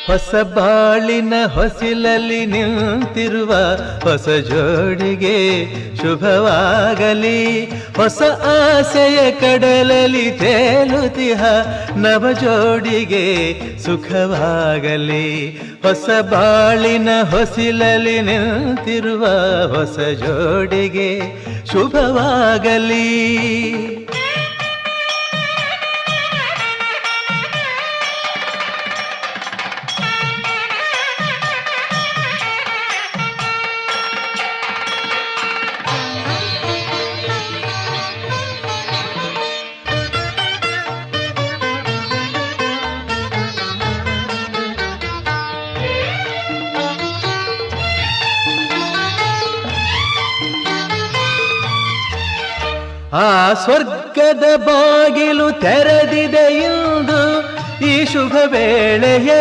ಹೊಸ ಬಾಳಿನ ಹೊಸಿಲಲ್ಲಿ ನಿಂತಿರುವ ಹೊಸ ಜೋಡಿಗೆ ಶುಭವಾಗಲಿ. ಹೊಸ ಆಸೆಯ ಕಡಲಲ್ಲಿ ತೇಲುತಿಹ ನವ ಜೋಡಿಗೆ ಸುಖವಾಗಲಿ. ಹೊಸ ಬಾಳಿನ ಹೊಸಿಲಲ್ಲಿ ನಿಂತಿರುವ ಹೊಸ ಜೋಡಿಗೆ ಶುಭವಾಗಲಿ. ಆ ಸ್ವರ್ಗದ ಬಾಗಿಲು ತೆರೆದಿದೆ ಇಂದು ಈ ಶುಭ ವೇಳೆಯ